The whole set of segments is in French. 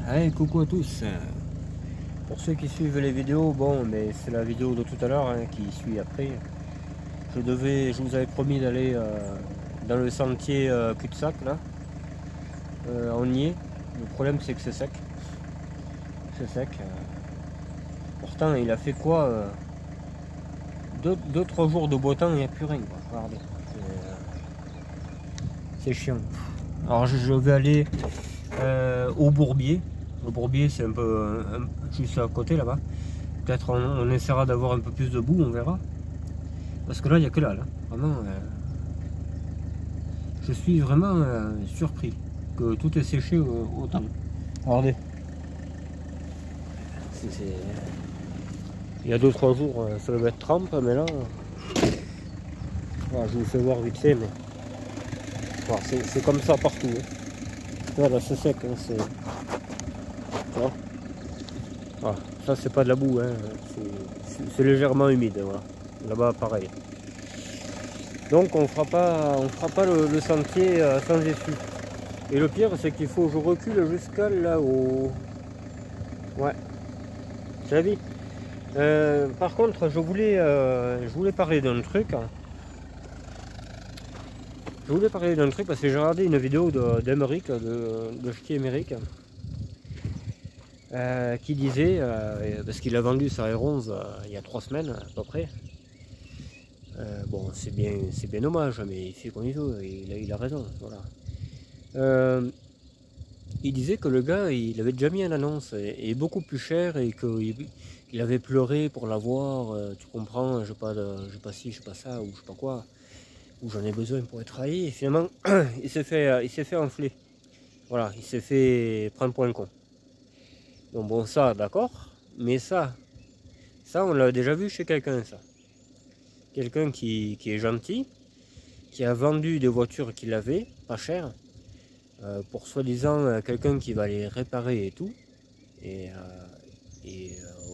Allez, coucou à tous. Pour ceux qui suivent les vidéos, bon, mais c'est la vidéo de tout à l'heure hein, qui suit après. Je vous avais promis d'aller dans le sentier cul-de-sac là. On y est. Le problème c'est que c'est sec. C'est sec. Pourtant, il a fait quoi 2-3 jours de beau temps, il n'y a plus rien. Quoi. Regardez. C'est chiant. Alors je vais aller au Bourbier. Le Bourbier, c'est un peu juste à côté là-bas. Peut-être on essaiera d'avoir un peu plus de boue, on verra. Parce que là, il n'y a que là. Vraiment, je suis vraiment surpris que tout est séché autant. Regardez. Il y a 2-3 jours, ça devait être trempe, mais là, voilà, je vous fais voir vite fait, mais voilà, c'est comme ça partout. Hein. Voilà, c'est sec. Hein, voilà. Ça, c'est pas de la boue, hein, c'est légèrement humide. Voilà. Là-bas, pareil. Donc on fera pas le sentier sans issue. Et le pire c'est qu'il faut que je recule jusqu'à là-haut. Ouais, c'est la vie. Par contre je voulais parler d'un truc. Je voulais parler d'un truc parce que j'ai regardé une vidéo d'Emeric, de Ski Emeric, qui disait, parce qu'il a vendu sa R11 il y a 3 semaines à peu près. Bon, c'est bien dommage, mais il fait comme il veut, il a raison, voilà. Il disait que le gars, il avait déjà mis une annonce, et beaucoup plus cher, et qu'il avait pleuré pour l'avoir, tu comprends, je pas ci, je pas ça, ou je sais pas quoi, ou j'en ai besoin pour être travailler, et finalement, il s'est fait enfler, voilà, il s'est fait prendre pour un con. Donc bon, ça, d'accord, mais ça, on l'a déjà vu chez quelqu'un, ça. Quelqu'un qui est gentil, qui a vendu des voitures qu'il avait, pas cher, pour soi-disant quelqu'un qui va les réparer et tout. Et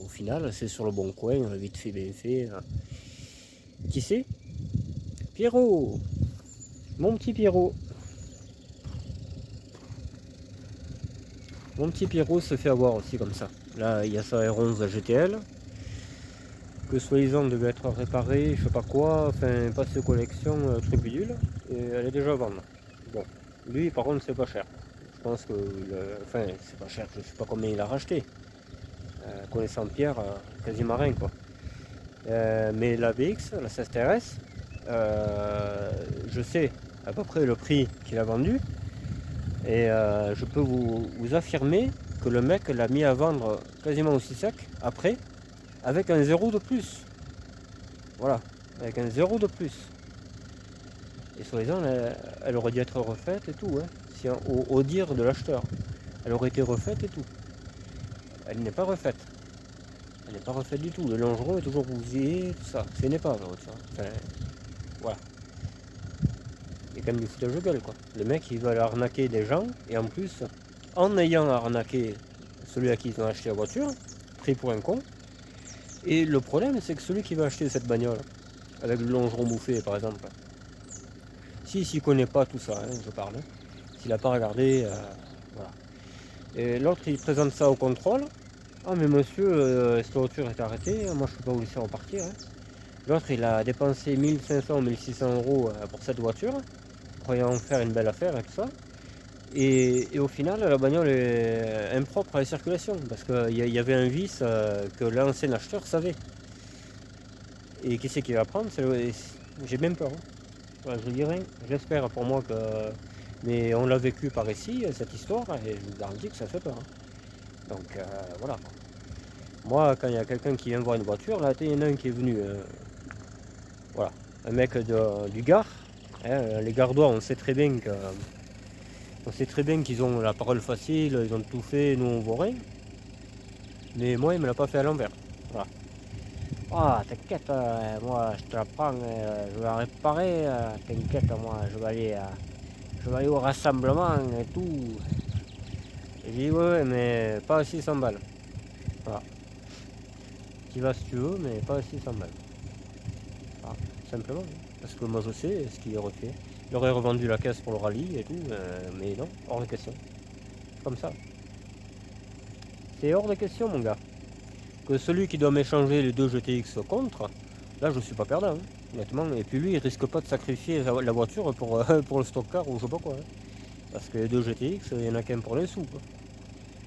au final, c'est sur le bon coin, vite fait, bien fait. Qui c'est? Pierrot! Mon petit Pierrot! Mon petit Pierrot se fait avoir aussi comme ça. Là, il y a sa R11 GTL, que soi-disant devait être réparée, je sais pas quoi, enfin, pas de collection, truc bidule, et elle est déjà à vendre. Bon, lui, par contre, c'est pas cher. Je pense que, enfin, c'est pas cher, je sais pas combien il a racheté. Connaissant Pierre, quasiment rien, quoi. Mais la BX, la 16 TRS, je sais à peu près le prix qu'il a vendu, et je peux vous affirmer que le mec l'a mis à vendre quasiment aussi sec après, avec un zéro de plus. Voilà, avec un zéro de plus. Et soi-disant, elle aurait dû être refaite et tout, hein, si, au dire de l'acheteur. Elle aurait été refaite et tout. Elle n'est pas refaite. Elle n'est pas refaite du tout. Le longeron est toujours bousillé, tout ça. Ce n'est pas la voiture. Enfin, voilà. Il y a quand même du foutage de gueule, quoi. Le mec, il va arnaquer des gens, et en plus, en ayant arnaqué celui à qui ils ont acheté la voiture, pris pour un con. Et le problème, c'est que celui qui va acheter cette bagnole, avec le longeron bouffé, par exemple, s'il ne connaît pas tout ça, hein, je parle, s'il n'a pas regardé, voilà. Et l'autre, il présente ça au contrôle. Ah, mais monsieur, cette voiture est arrêtée, moi je ne peux pas vous laisser repartir. Hein. L'autre, il a dépensé 1500 ou 1600 euros pour cette voiture, croyant faire une belle affaire et tout ça. Et au final, la bagnole est impropre à la circulation, parce qu'il y avait un vice que l'ancien acheteur savait. Et qui c'est qui va prendre? J'ai même peur. Hein. Voilà, je dirais, j'espère pour moi que... Mais on l'a vécu par ici, cette histoire, et je vous garantis que ça fait peur. Hein. Donc voilà. Moi, quand il y a quelqu'un qui vient voir une voiture, là, il y en a un qui est venu... voilà, un mec du Gard. Hein, les Gardois, on sait très bien qu'ils ont la parole facile, ils ont tout fait, nous on voit rien. Mais moi, il me l'a pas fait à l'envers. Voilà. Ah, t'inquiète, moi je te la prends, je vais la réparer, t'inquiète, moi je vais aller au rassemblement et tout. Et j'ai dit ouais, mais pas à 600 balles. Voilà. Tu vas si tu veux, mais pas à 600 balles. Voilà. Simplement. Parce que moi je sais ce qu'il aurait fait. Il aurait revendu la caisse pour le rallye et tout, mais non, hors de question. Comme ça. C'est hors de question, mon gars. Que celui qui doit m'échanger les deux GTX contre, là je suis pas perdant, hein, honnêtement. Et puis lui il risque pas de sacrifier la voiture pour, pour le stock car ou je sais pas quoi. Hein. Parce que les deux GTX, il y en a qu'un pour les sous.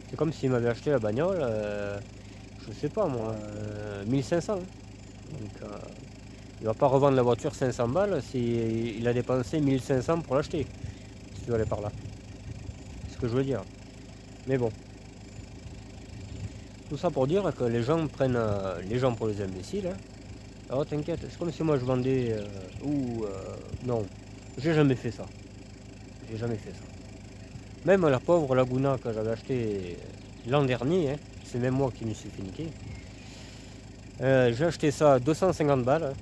C'est comme s'il m'avait acheté la bagnole, je sais pas moi, 1500. Hein. Donc il va pas revendre la voiture 500 balles s'il a dépensé 1500 pour l'acheter. Si tu veux aller par là. C'est ce que je veux dire. Mais bon. Tout ça pour dire que les gens prennent les gens pour les imbéciles. Hein. Alors t'inquiète, c'est comme si moi je vendais non, j'ai jamais fait ça. J'ai jamais fait ça. Même la pauvre Laguna que j'avais acheté l'an dernier, hein, c'est même moi qui me suis fait niquer. J'ai acheté ça à 250 balles.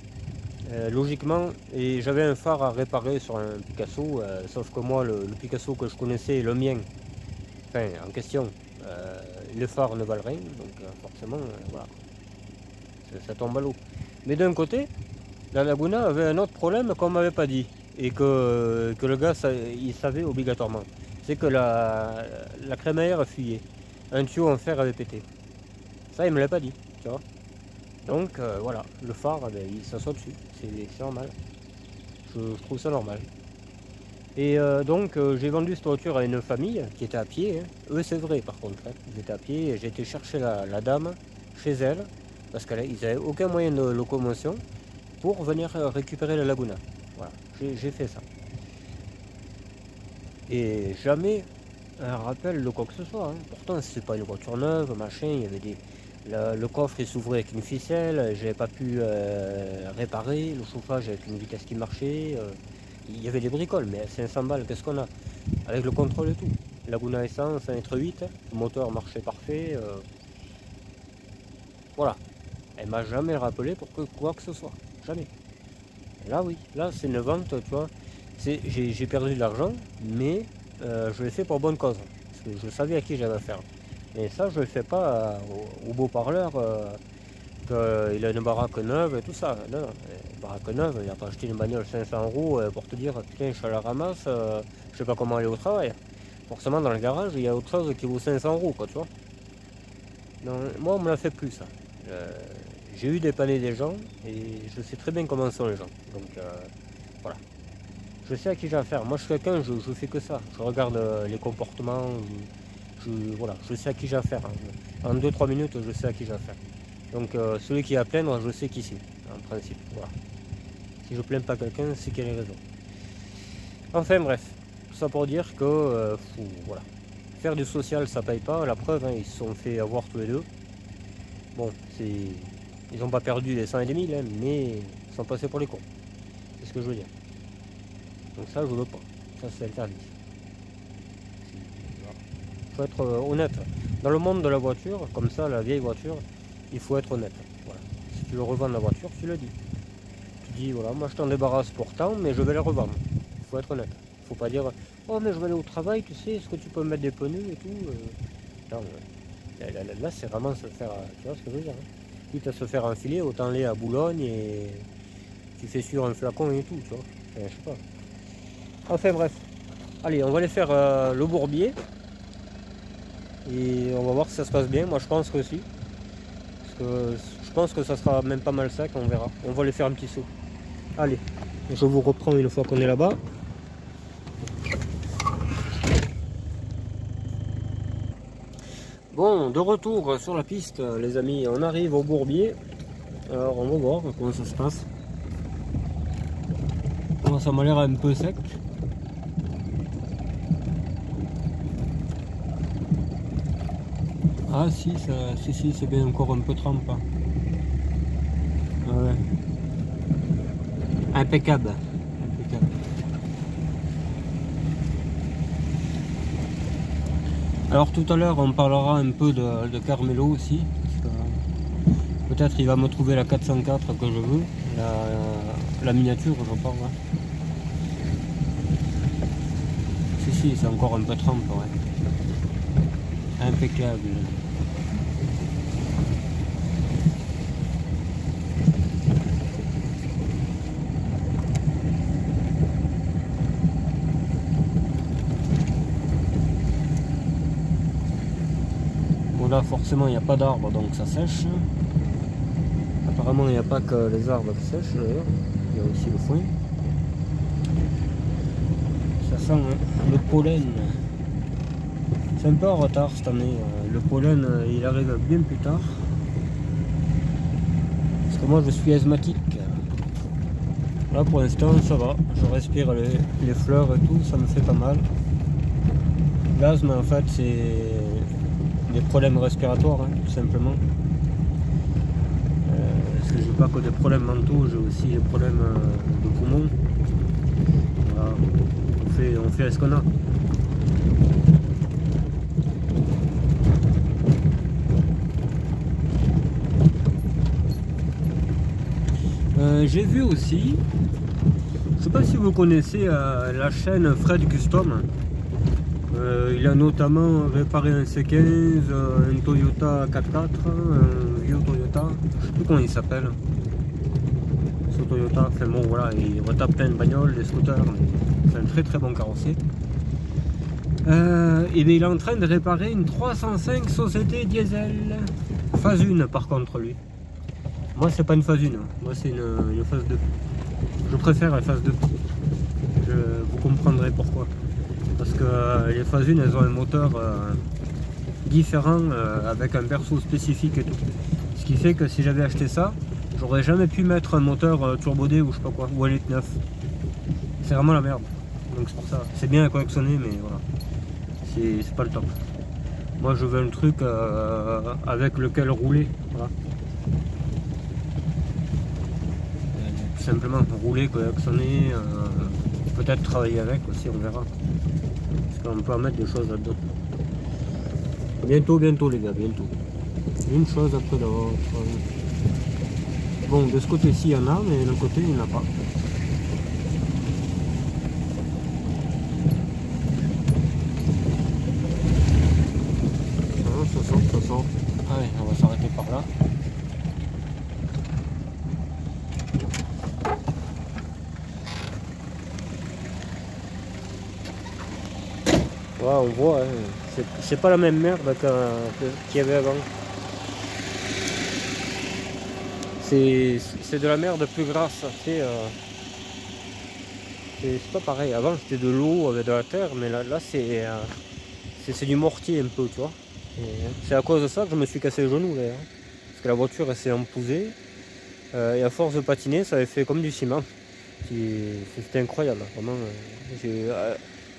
Logiquement, et j'avais un phare à réparer sur un Picasso, sauf que moi le Picasso que je connaissais, le mien, enfin en question, le phare ne valent rien, donc forcément, voilà, ça tombe à l'eau. Mais d'un côté, la Laguna avait un autre problème qu'on m'avait pas dit, et que le gars, il savait obligatoirement. C'est que la crémaillère fuyait. Un tuyau en fer avait pété. Ça, il me l'a pas dit, tu vois. Donc voilà, le phare, il s'assoit dessus, c'est normal. Je trouve ça normal. Et donc j'ai vendu cette voiture à une famille qui était à pied. Hein. Eux c'est vrai par contre, hein. Ils étaient à pied et j'ai été chercher la dame chez elle parce qu'ils n'avaient aucun moyen de locomotion pour venir récupérer la Laguna. Voilà, j'ai fait ça. Et jamais un rappel de quoi que ce soit. Hein. Pourtant c'est pas une voiture neuve, machin, il y avait des... Le coffre il s'ouvrait avec une ficelle, j'avais pas pu réparer, le chauffage avec une vitesse qui marchait. Il y avait des bricoles, mais à 500 balles, qu'est-ce qu'on a? Avec le contrôle et tout. Laguna essence, 1,8 litre, le moteur marchait parfait. Voilà. Elle m'a jamais rappelé pour que quoi que ce soit. Jamais. Et là oui, là c'est une vente, tu vois. J'ai perdu de l'argent, mais je l'ai fait pour bonne cause. Parce que je savais à qui j'avais affaire. Et ça, je ne le fais pas au beau-parleur qu'il a une baraque neuve et tout ça. Non, une baraque neuve, il n'a pas acheté une bagnole 500 € pour te dire putain, je suis à la ramasse, je sais pas comment aller au travail. Forcément, dans le garage, il y a autre chose qui vaut 500 €, quoi, tu vois. Non, moi, on me l'a fait plus, ça. J'ai eu dépanner des gens et je sais très bien comment sont les gens. Donc, voilà. Je sais à qui j'ai affaire. Moi, je suis quelqu'un, je fais que ça. Je regarde les comportements. Voilà, je sais à qui j'ai affaire. Hein. En 2-3 minutes, je sais à qui j'ai affaire. Donc celui qui a à plaindre, je sais qui c'est, en principe. Voilà. Si je plains pas quelqu'un, c'est qu'il a raison. Enfin bref, tout ça pour dire que voilà. Faire du social, ça paye pas. La preuve, hein, ils se sont fait avoir tous les deux. Bon, ils n'ont pas perdu les 100 et les 1000, hein, mais ils sont passés pour les cons. C'est ce que je veux dire. Donc ça, je veux pas. Ça, c'est interdit. Faut être honnête. Dans le monde de la voiture, comme ça, la vieille voiture, il faut être honnête. Voilà. Si tu veux revendre la voiture, tu le dis. Tu dis, voilà, moi je t'en débarrasse pour tant, mais je vais la revendre. Il faut être honnête. Il faut pas dire, oh mais je vais aller au travail, tu sais, est-ce que tu peux me mettre des pneus et tout Non, là c'est vraiment se faire, tu vois ce que je veux dire. Hein. Quitte à se faire enfiler, autant aller à Boulogne et tu fais sur un flacon et tout, tu vois. Enfin, je sais pas. Enfin bref. Allez, on va aller faire le bourbier. Et on va voir si ça se passe bien, moi je pense que si. Parce que je pense que ça sera même pas mal sec, on verra. On va aller faire un petit saut. Allez, je vous reprends une fois qu'on est là-bas. Bon, de retour sur la piste les amis, on arrive au bourbier. Alors on va voir comment ça se passe. Bon, ça m'a l'air un peu sec. Ah si, si, c'est bien encore un peu trempe. Hein. Ouais. Impeccable. Impeccable. Alors tout à l'heure on parlera un peu de Carmelo aussi. Peut-être il va me trouver la 404 que je veux. La miniature je pense. Ouais. Si, c'est encore un peu trempe. Ouais. Impeccable. Donc là forcément il n'y a pas d'arbres donc ça sèche. Apparemment il n'y a pas que les arbres qui sèchent d'ailleurs, il y a aussi le foin. Ça sent le pollen. C'est un peu en retard cette année. Le pollen il arrive bien plus tard. Parce que moi je suis asthmatique. Là pour l'instant ça va. Je respire les fleurs et tout, ça me fait pas mal. L'asthme en fait c'est des problèmes respiratoires hein, tout simplement. Parce que j'ai pas que des problèmes mentaux, j'ai aussi des problèmes de poumons. Voilà. On fait ce qu'on a. J'ai vu aussi, je sais pas si vous connaissez la chaîne Fred Custom. Il a notamment réparé un C15, un Toyota 4x4, un vieux Toyota, je sais plus comment il s'appelle. Ce Toyota, enfin bon voilà, il retape plein de bagnoles, des scooters, c'est un très très bon carrossier. Et bien il est en train de réparer une 305 Société diesel, phase 1 par contre lui. Moi c'est pas une phase 1, moi c'est une phase 2. Je préfère la phase 2. Vous comprendrez pourquoi. Parce que les phases 1 elles ont un moteur différent avec un berceau spécifique et tout. Ce qui fait que si j'avais acheté ça, j'aurais jamais pu mettre un moteur turbodé ou je sais pas quoi, ou un litre 9. C'est vraiment la merde. Donc c'est pour ça. C'est bien à collectionner mais voilà. C'est pas le top. Moi je veux un truc avec lequel rouler. Voilà. Tout simplement rouler, collectionner, peut-être travailler avec aussi, on verra. Parce qu'on peut en mettre des choses là-dedans. Bientôt les gars, bientôt. Une chose après l'autre. Bon, de ce côté-ci il y en a, mais de l'autre côté il n'y en a pas. Ça sort. Allez, on va s'arrêter par là. Ouais, on voit, hein. C'est pas la même merde qu'il y avait avant. C'est de la merde plus grasse. C'est pas pareil. Avant c'était de l'eau avec de la terre, mais là c'est du mortier un peu, tu vois. C'est à cause de ça que je me suis cassé le genou d'ailleurs. Parce que la voiture elle s'est empousée. Et à force de patiner, ça avait fait comme du ciment. C'était incroyable, vraiment.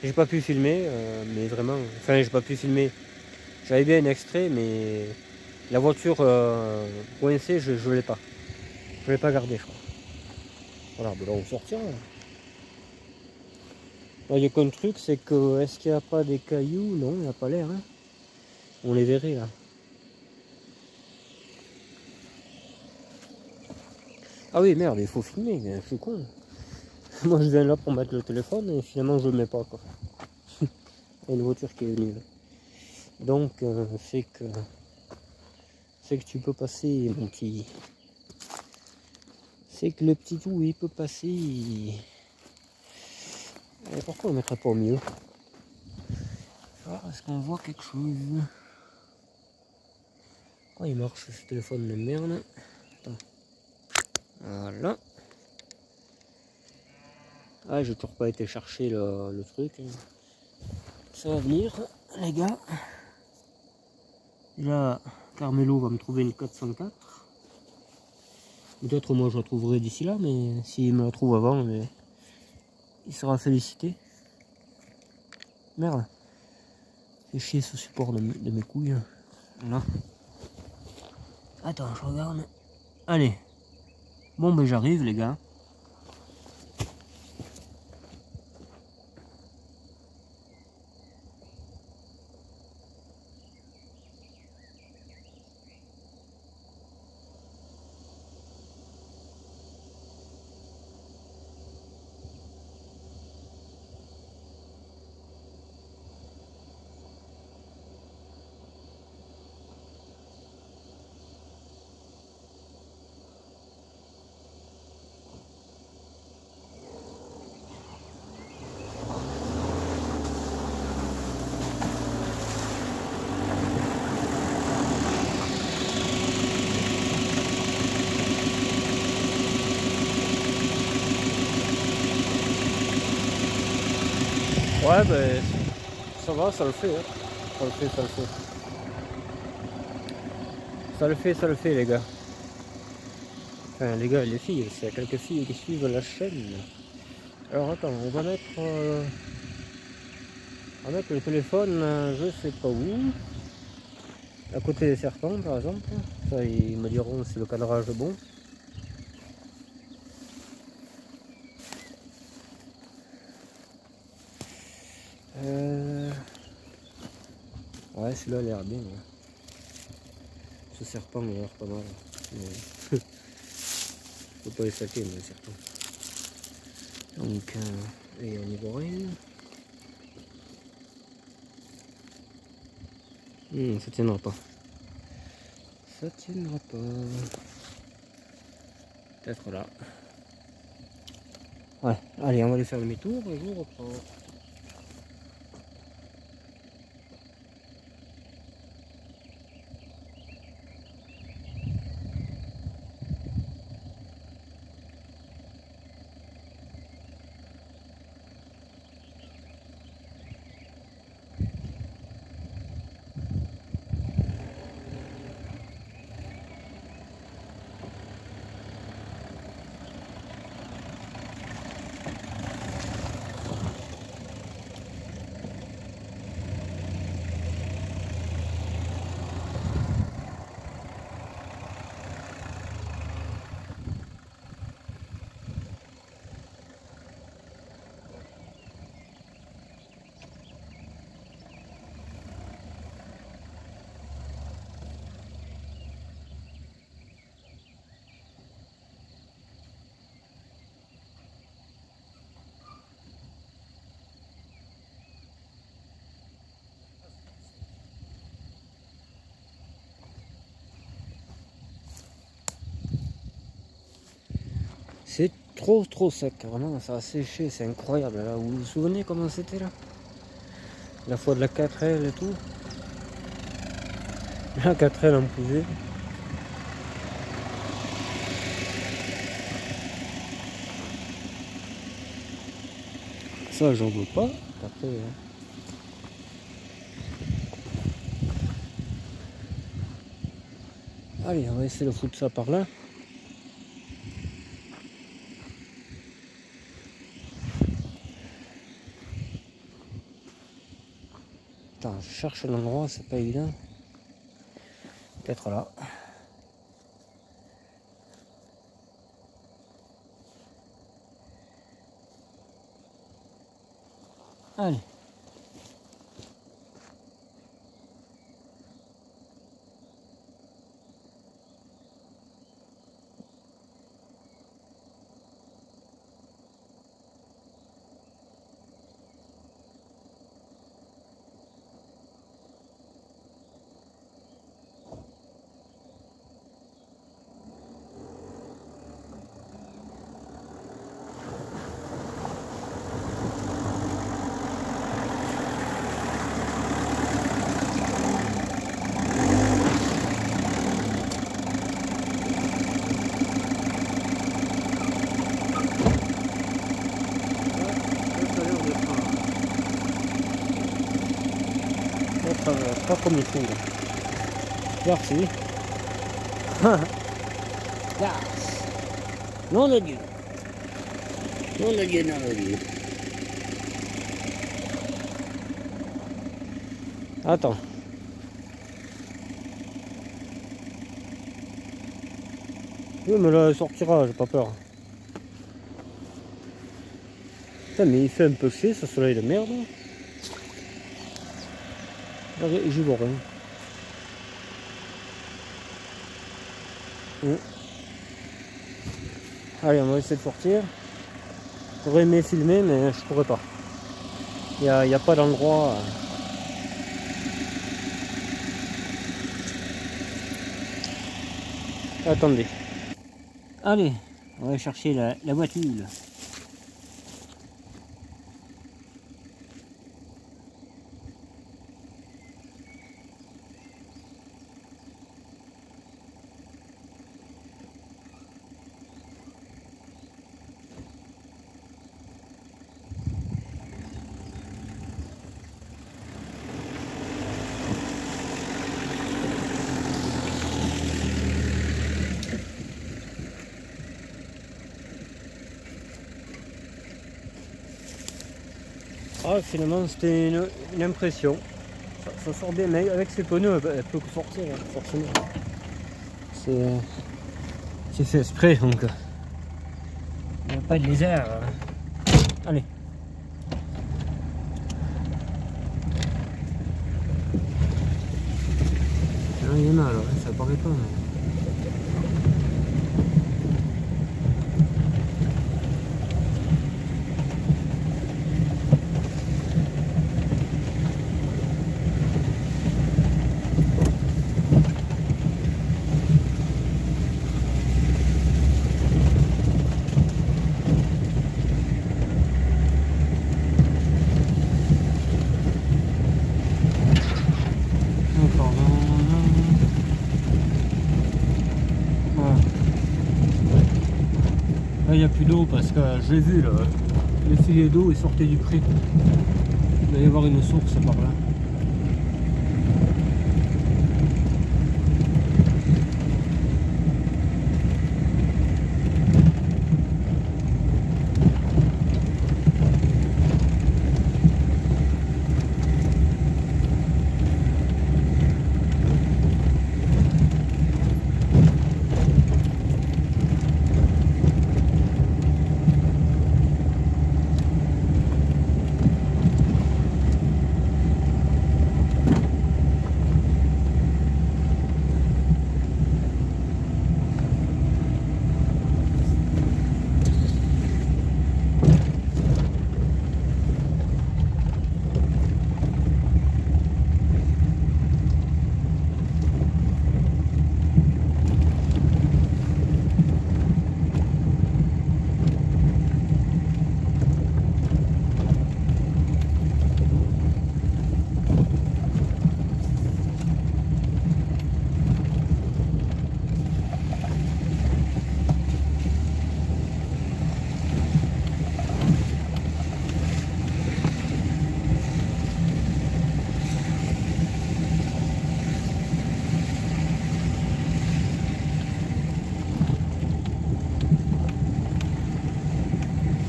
J'ai pas pu filmer, mais vraiment. Enfin, j'ai pas pu filmer. J'avais bien un extrait, mais la voiture coincée, je l'ai pas. Je l'ai pas gardé, je crois. Voilà, ben là on sortira. Il y a qu'un truc, c'est que est-ce qu'il n'y a pas des cailloux? Non, il n'y a pas l'air. Hein. On les verrait là. Ah oui, merde, il faut filmer, je suis con. Moi je viens là pour mettre le téléphone et finalement je le mets pas quoi. Il y a une voiture qui est venue là. Donc c'est que tu peux passer mon petit. C'est que le petit tout il peut passer. Et pourquoi on ne mettrait pas au milieu? Ah, est-ce qu'on voit quelque chose? Oh, il marche ce téléphone de merde. Attends. Voilà. Ah, j'ai toujours pas été chercher le truc. Ça va venir, les gars. Là, Carmelo va me trouver une 404. Peut-être moi je la trouverai d'ici là, mais s'il me la trouve avant, il sera félicité. Merde. Fait chier ce support de mes couilles. Là. Attends, je regarde. Allez. Bon, ben j'arrive, les gars. Ouais, ben ça va, ça le fait. Hein. Ça le fait, ça le fait. Ça le fait, les gars. Enfin, les gars et les filles, il y a quelques filles qui suivent la chaîne. Alors attends, on va mettre le téléphone, je sais pas où. À côté des serpents, par exemple. Ça, ils me diront si le cadrage est bon. Ouais, celui-là a l'air bien. Ouais. Ce serpent il a l'air pas mal. Mais... faut pas les saquer, mais les serpents. Donc, et on y voit rien. Ça tiendra pas. Ça tiendra pas. Peut-être là. Ouais, allez, on va aller faire demi-tour et je vous reprends. C'est trop sec, vraiment, ça a séché, c'est incroyable. Là. Vous vous souvenez comment c'était là? La fois de la 4L et tout. La 4L en poussée. Ça, j'en veux pas. Après, allez, on va essayer de foutre ça par là. Attends, je cherche l'endroit, c'est pas évident. Peut-être là. Allez. Pas comme il faut. Merci. Yes. Non de Dieu. Non de Dieu, non de Dieu. Attends. Oui, mais là, il sortira, j'ai pas peur. Putain, mais il fait un peu chier ce soleil de merde. J'y vois rien. Allez, on va essayer de sortir. J'aurais aimé filmer, mais je pourrais pas. Il n'y a pas d'endroit. Attendez. Allez, on va chercher la voiture. Ah, finalement, c'était une impression. Ça sort bien, mais avec ses pneus, elle peut sortir, hein, forcément. C'est fait exprès, donc il n'y a pas de lézard. Allez. Ah, il y en a là, ça paraît pas. Mais... Là, il n'y a plus d'eau parce que j'ai vu là, les filets d'eau sortaient du pré. Il va y avoir une source par là.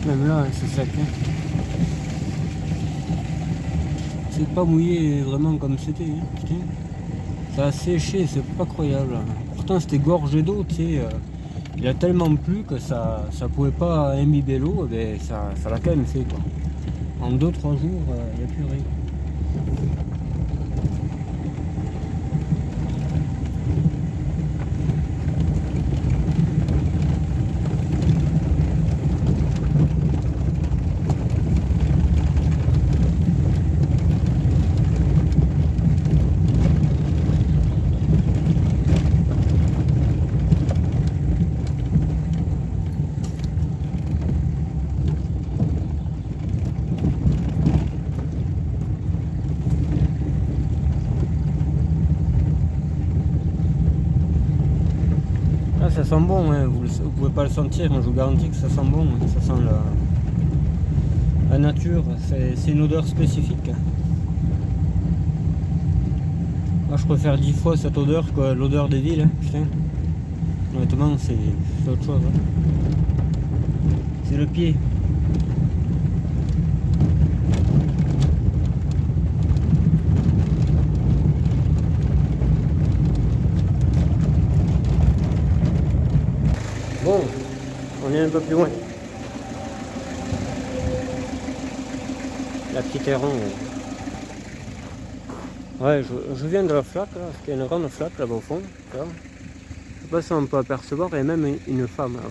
Même là, c'est sec. Hein. C'est pas mouillé vraiment comme c'était. Hein. Ça a séché, c'est pas croyable. Pourtant, c'était gorgé d'eau, tu sais. Il a tellement plu que ça pouvait pas imbiber l'eau, mais ça l'a quand même fait, quoi. En 2-3 jours, il n'y a plus rien. Ça sent bon, hein. Vous pouvez pas le sentir, mais je vous garantis que ça sent bon, hein. Ça sent la nature, c'est une odeur spécifique. Moi je préfère 10 fois cette odeur que l'odeur des villes, hein. Putain. Honnêtement c'est autre chose. Hein. C'est le pied. Bon, on est un peu plus loin. La petite Héron. Ouais, je viens de la flaque, là, parce qu'il y a une grande flaque là-bas au fond. Là. Je sais pas si on peut apercevoir, il y a même une femme là.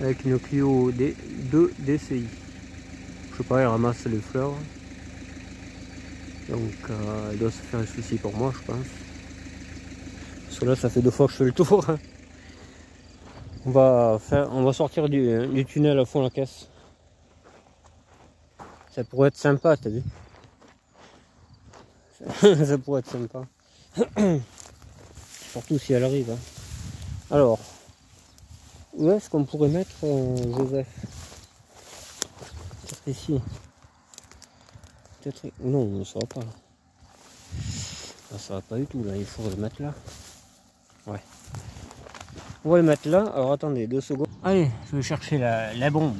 Avec une Clio 2 DCI. Je sais pas, elle ramasse les fleurs. Donc elle doit se faire un souci pour moi, je pense. Parce que là, ça fait 2 fois que je fais le tour. On va sortir du tunnel à fond la caisse. Ça pourrait être sympa, t'as vu? Ça pourrait être sympa. Surtout si elle arrive. Hein. Alors, où est-ce qu'on pourrait mettre Joseph? Peut-être ici. Peut-être. Non, ça va pas. Là, ça va pas du tout. Là, il faut le mettre là. Ouais. On va le mettre là. Alors attendez 2 secondes. Allez, je vais chercher la bombe.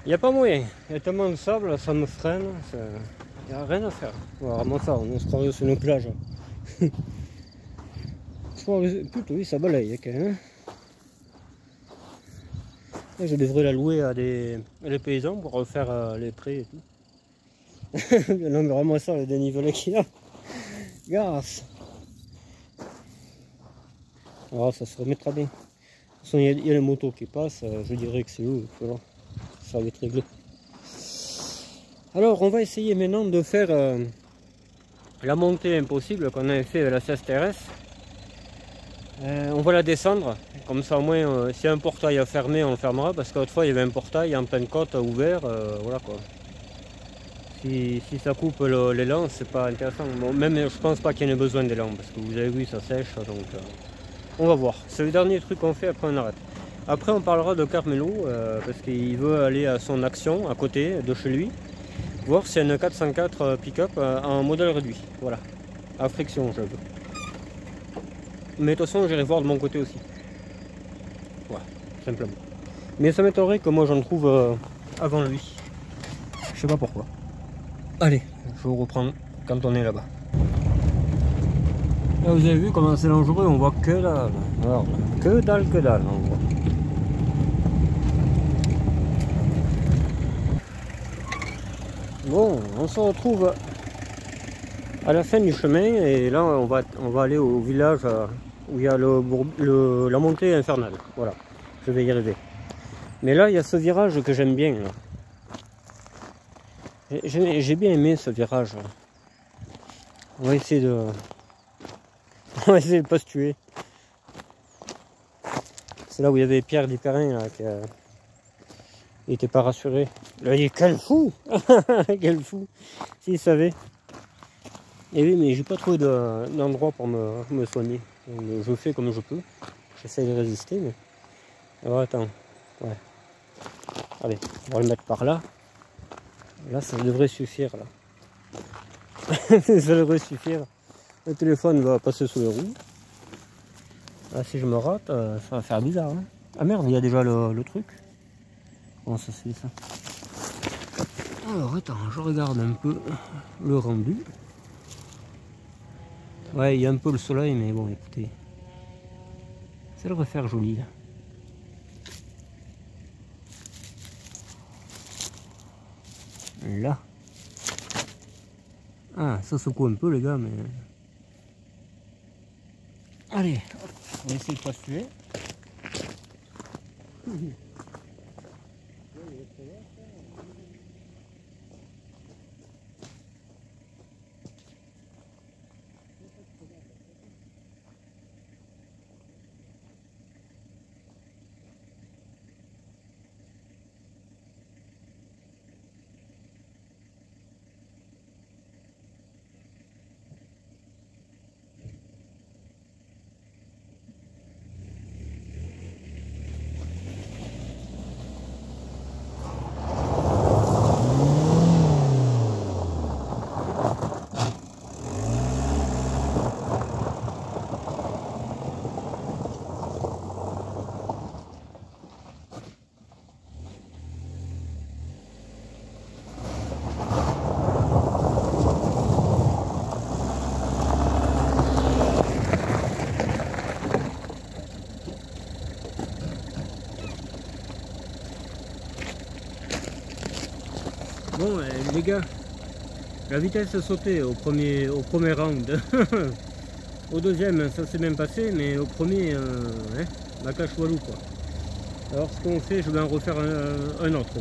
Il n'y a pas moyen. Il y a tellement de sable, ça me freine. Il n'y a rien à faire. Vraiment ça, on se croirait sur une plage. Putain, oui, ça balaye quand même. Et je devrais la louer à des paysans pour refaire les prés et tout. Non mais vraiment ça, le dénivelé qu'il y a. Garce. Alors ça se remettra bien. De toute façon, il y a les motos qui passent, je dirais que c'est eux. Voilà. Ça va être réglé. Alors on va essayer maintenant de faire la montée impossible qu'on avait fait à la CSTRS. On va la descendre, comme ça au moins s'il y a un portail à fermer on le fermera, parce qu'autrefois il y avait un portail en pleine côte ouvert, voilà quoi. Si ça coupe l'élan, c'est pas intéressant. Bon, même je pense pas qu'il y en ait besoin d'élan, parce que vous avez vu ça sèche, donc on va voir. C'est le dernier truc qu'on fait, après on arrête. Après on parlera de Carmelo, parce qu'il veut aller à son action à côté de chez lui, voir s'il y a une 404 pick-up en modèle réduit, voilà, à friction je veux. Mais de toute façon j'irai voir de mon côté aussi. Voilà, simplement. Mais ça m'étonnerait que moi j'en trouve avant lui. Je sais pas pourquoi. Allez, je vous reprends quand on est là-bas. Là vous avez vu comment c'est dangereux, on voit que dalle. Alors, que dalle, on voit. Bon, on se retrouve à la fin du chemin et là on va aller au village où il y a la montée infernale. Voilà, je vais y arriver. Mais là il y a ce virage que j'aime bien. J'ai bien aimé ce virage. On va essayer de... On va essayer de pas se tuer. C'est là où il y avait Pierre Dipérin qui n'était pas rassuré. Là il dit quel fou. Quel fou. S'il savait. Et oui, mais j'ai pas trouvé d'endroit pour me soigner. Je fais comme je peux. J'essaie de résister, mais... Alors attends. Ouais. Allez, on va le mettre par là. Là, ça devrait suffire, là. Ça devrait suffire. Le téléphone va passer sous les roues. Là, si je me rate, ça va faire bizarre. Hein. Ah merde, il y a déjà le truc. Comment ça se fait, ça? Alors, attends, je regarde un peu le rendu. Ouais, il y a un peu le soleil, mais bon, écoutez. Ça devrait faire joli, là. Là. Ah, ça secoue un peu, les gars, mais... Allez, on va essayer de pas se tuer. Bon, les gars, la vitesse a sauté au premier round. Au deuxième, ça s'est même passé, mais au premier, hein, la cache walou quoi. Alors ce qu'on fait, je vais en refaire un autre.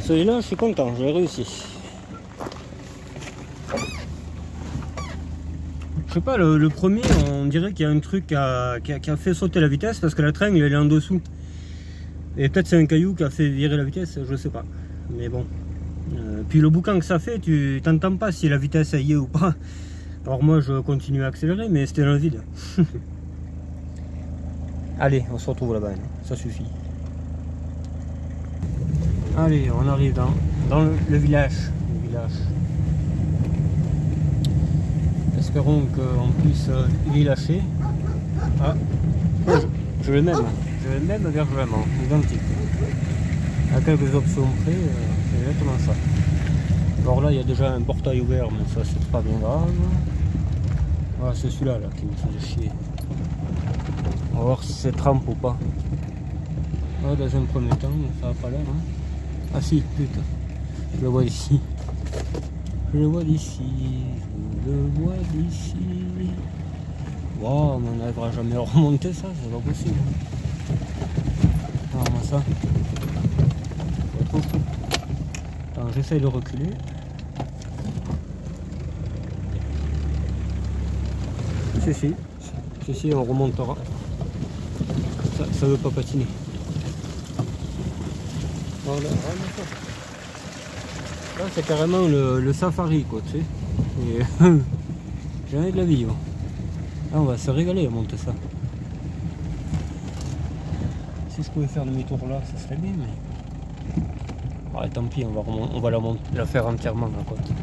celui-là, je suis content, j'ai réussi. Je sais pas, le premier, on dirait qu'il y a un truc qui a fait sauter la vitesse parce que la traîne, elle est en dessous. Et peut-être c'est un caillou qui a fait virer la vitesse, je sais pas. Mais bon. Puis le boucan que ça fait, tu t'entends pas si la vitesse y est ou pas. Alors moi, je continue à accélérer, mais c'était dans le vide. Allez, on se retrouve là-bas, ça suffit. Allez, on arrive dans le village. Espérons qu'on puisse y lâcher. Ah, je le même vergement, identique. À quelques options près, c'est exactement ça. Alors là, il y a déjà un portail ouvert, mais ça, c'est pas bien grave. Voilà, c'est celui-là là, qui me faisait chier. On va voir si c'est trempe ou pas. Ah, dans un premier temps, ça n'a pas l'air. Hein. Ah si, putain. Je le vois d'ici. Je le vois d'ici. Wow, mais on n'arrivera jamais à remonter ça, c'est pas possible. Alors moi ça. C'est trop fou. Attends, j'essaye de reculer. Si, on remontera. Ça veut pas patiner. Voilà, ça. Là c'est carrément le safari quoi, tu sais. Jamais de la vie. Là on va se régaler à monter ça. Si je pouvais faire demi-tour là, ça serait bien, mais. Ah, tant pis, on va la faire entièrement la côte. De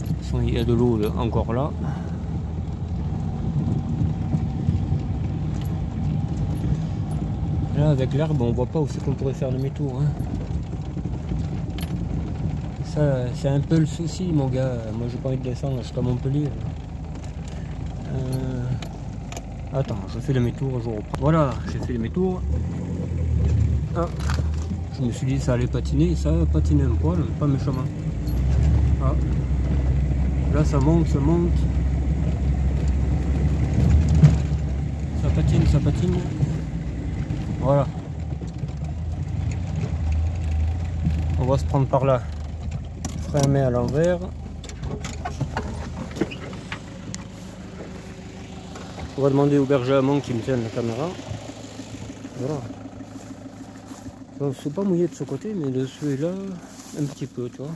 toute façon, il y a de l'eau encore là. Là avec l'herbe on voit pas où c'est qu'on pourrait faire demi-tour. Hein. Ça c'est un peu le souci mon gars. Moi j'ai pas envie de descendre jusqu'à Montpellier. Attends, je fais demi-tour, je reprends. Voilà, j'ai fait demi-tour. Ah, je me suis dit ça allait patiner, ça a patiné un poil, pas méchamment. Ah, là ça monte, ça monte. Ça patine. Voilà. On va se prendre par là. Frein met à l'envers. On va demander au berger allemand qui me tienne la caméra. Voilà. Donc c'est pas mouillé de ce côté, mais de celui-là, un petit peu, tu vois.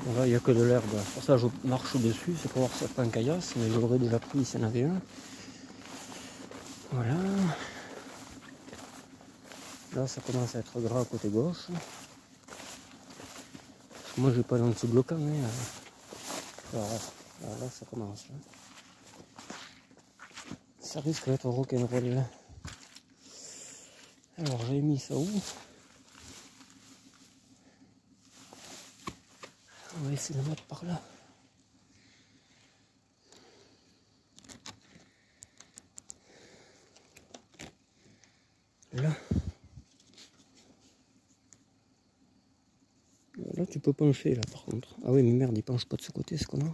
Voilà, il n'y a que de l'herbe. Pour ça je marche dessus, c'est pour voir si ça pas un caillasse, mais j'aurais déjà pris s'il y en avait un. Voilà. Là ça commence à être gras côté gauche. Moi j'ai pas d'anti-bloquant. Hein. Voilà. Là ça commence. Là. Ça risque d'être rock'n'roll. Alors j'ai mis ça où? On va essayer de le mettre par là. Là. Là tu peux pencher là par contre. Ah oui mais merde, il penche pas de ce côté ce connard.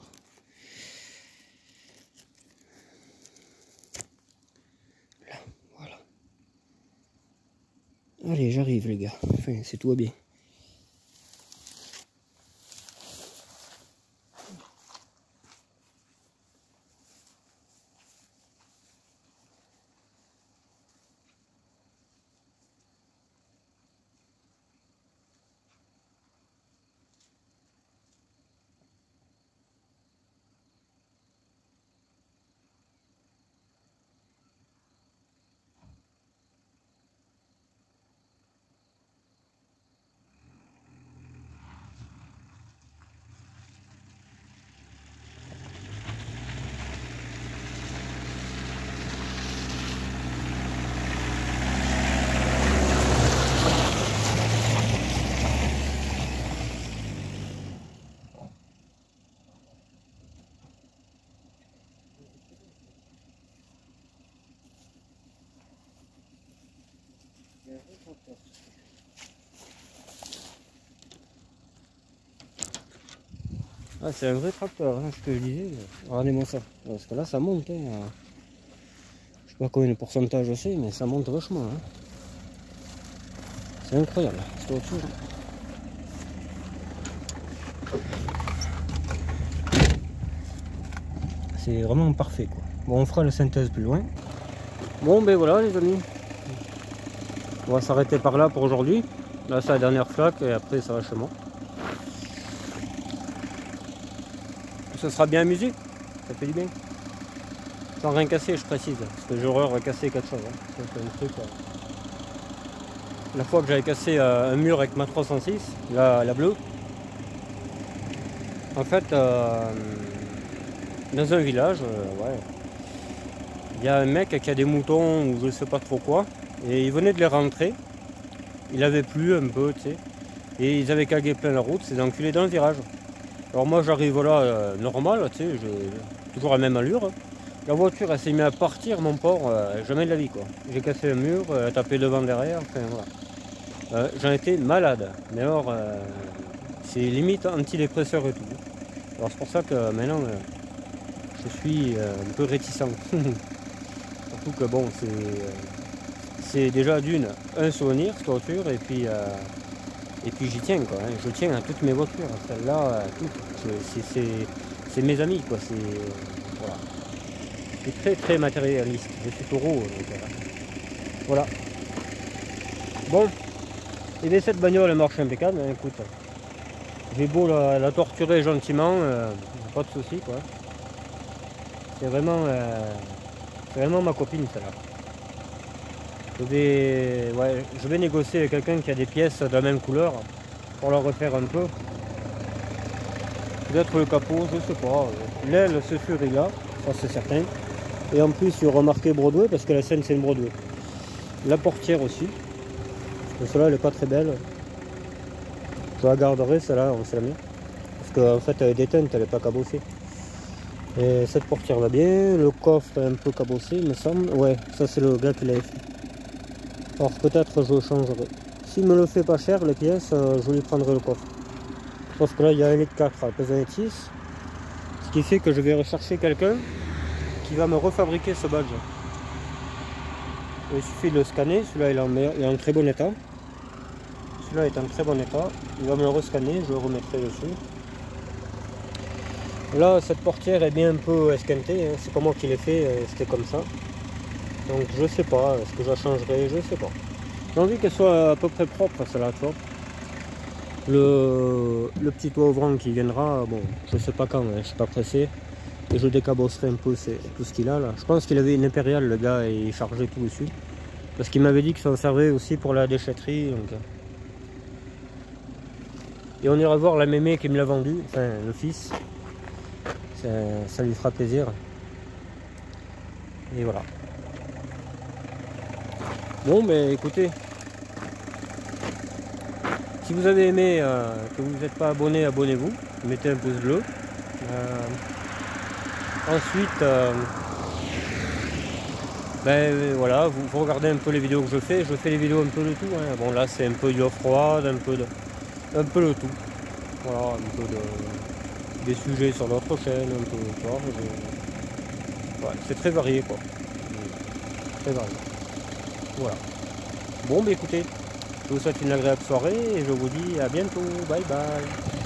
Là, voilà. Allez, j'arrive les gars. Enfin, c'est tout va bien. Ah, c'est un vrai tracteur, hein, ce que je disais. Regardez-moi ça. Parce que là, ça monte. Hein. Je sais pas combien de pourcentage c'est, mais ça monte vachement. Hein. C'est incroyable, cette voiture. C'est vraiment parfait quoi. Bon, on fera la synthèse plus loin. Bon ben voilà les amis. On va s'arrêter par là pour aujourd'hui. Là c'est la dernière flaque et après ça va chez moi. Ça sera bien amusé, ça fait du bien. Sans rien casser je précise, parce que j'ai horreur de casser quelque chose. Hein. C'est un truc, La fois que j'avais cassé un mur avec ma 306, la bleue, en fait dans un village, ouais, il y a un mec qui a des moutons ou je sais pas trop quoi, et il venait de les rentrer, il avait plu un peu, tu sais, et ils avaient cagué plein la route, c'est enculé dans le virage. Alors moi j'arrive là normal, tu sais, j'ai toujours la même allure. La voiture elle s'est mise à partir, mon pauvre, jamais de la vie quoi. J'ai cassé un mur, elle a tapé devant derrière, enfin voilà. J'en étais malade, mais alors c'est limite antidépresseur et tout. Alors c'est pour ça que maintenant je suis un peu réticent. Surtout que bon, c'est déjà d'une, un souvenir cette voiture, et puis j'y tiens quoi, hein. Je tiens à toutes mes voitures, celle-là, toutes. C'est mes amis quoi, voilà. Je suis très matérialiste, je suis taureau, donc voilà. Bon, et bien cette bagnole elle marche impeccable, hein, écoute. J'ai beau la torturer gentiment, pas de soucis quoi. C'est vraiment ma copine celle-là. Je vais négocier avec quelqu'un qui a des pièces de la même couleur pour la refaire un peu. Peut-être le capot, je sais pas. L'aile c'est sûr il a, ça c'est certain. Et en plus il y aura marqué Broadway parce que la scène c'est une Broadway. La portière aussi. Celle-là elle est pas très belle. Je la garderai celle-là, on sait la mienne. Parce qu'en fait elle est déteinte, elle n'est pas cabossée. Et cette portière va bien, le coffre est un peu cabossé il me semble. Ouais, ça c'est le gars qui l'avait fait. Alors peut-être je changerai. S'il me le fait pas cher les pièces, je lui prendrai le coffre. Sauf que là il y a 1,4 litre, elle pèse 1,6 litre. Ce qui fait que je vais rechercher quelqu'un qui va me refabriquer ce badge. Il suffit de le scanner, celui-là il est en très bon état. Celui-là est en très bon état. Il va me le rescanner, je le remettrai dessus. Là cette portière est bien un peu esquintée, hein. C'est pas moi qui l'ai fait, c'était comme ça. Donc je sais pas, est-ce que je la changerai, je sais pas. J'ai envie qu'elle soit à peu près propre celle-là, tu vois. Le petit toit ouvrant qui viendra, bon, je sais pas quand, hein, je suis pas pressé. Et je décabosserai un peu tout ce qu'il a là. Je pense qu'il avait une impériale le gars et il chargeait tout dessus. Parce qu'il m'avait dit que ça en servait aussi pour la déchetterie. Donc. Et on ira voir la mémé qui me l'a vendu, enfin le fils. Ça lui fera plaisir. Et voilà. Bon ben écoutez. Si vous avez aimé, que vous n'êtes pas abonné, abonnez-vous. Mettez un pouce bleu. Ensuite, voilà, vous regardez un peu les vidéos que je fais les vidéos un peu de tout. Hein. Bon là c'est un peu du off-road, un peu le tout. Voilà, un peu des sujets sur notre chaîne, un peu ouais, c'est très varié quoi. Très varié. Voilà. Bon bah écoutez, je vous souhaite une agréable soirée et je vous dis à bientôt. Bye bye.